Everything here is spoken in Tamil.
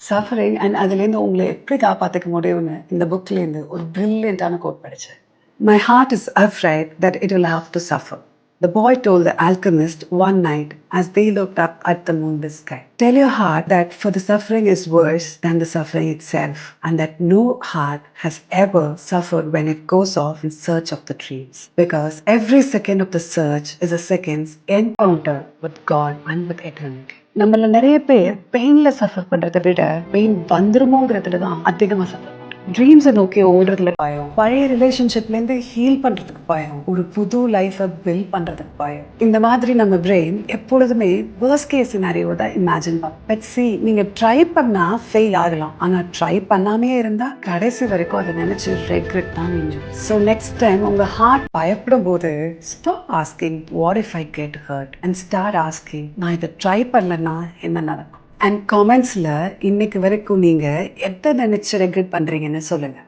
சஃபரிங் அண்ட் அதுலேருந்து உங்களை எப்படி காப்பாற்றிக்க முடியும்னு இந்த புக்லேருந்து ஒரு ப்ரில்லியண்ட்டான கோட் படித்தேன். My heart is afraid that it will have to suffer. The boy told the alchemist one night as they looked up at the moonless sky. Tell your heart that for the suffering is worse than the suffering itself, and that no heart has ever suffered when it goes off in search of the dreams. Because every second of the search is a second's encounter with God and with eternity. நம்மள நிறைய பேர் பெயின்ல சஃபர் பண்றதை விட பெயின் வந்துருமோங்கிறதுல தான் அதிகமாக சஃபர். ட்ரீம்ஸை நோக்கி ஓடுறதுல பயம், பழைய ரிலேஷன்ஷிப்லேருந்து ஹீல் பண்ணுறதுக்கு பயம், ஒரு புது லைஃப்பை பில்ட் பண்ணுறதுக்கு பயம். இந்த மாதிரி நம்ம பிரெயின் எப்பொழுதுமே வேர்ஸ்ட் கேஸ் சினாரியோ தான் இமேஜின் பண்ணும். பட் சி, நீங்கள் ட்ரை பண்ணால் ஃபெயில் ஆகலாம், ஆனால் ட்ரை பண்ணாமே இருந்தால் கடைசி வரைக்கும் அதை நினச்சி ரெக்ரெட் தான் மிஞ்சும். ஸோ நெக்ஸ்ட் டைம் உங்கள் ஹார்ட் பயப்படும் போது stop asking what if I get hurt and start asking நான் இதை ட்ரை பண்ணலன்னா என்ன நடக்கும். அண்ட் காமெண்ட்ஸில் இன்னைக்கு வரைக்கும் நீங்கள் எதை நினச்சி ரெக்ரெட் பண்ணுறீங்கன்னு சொல்லுங்கள்.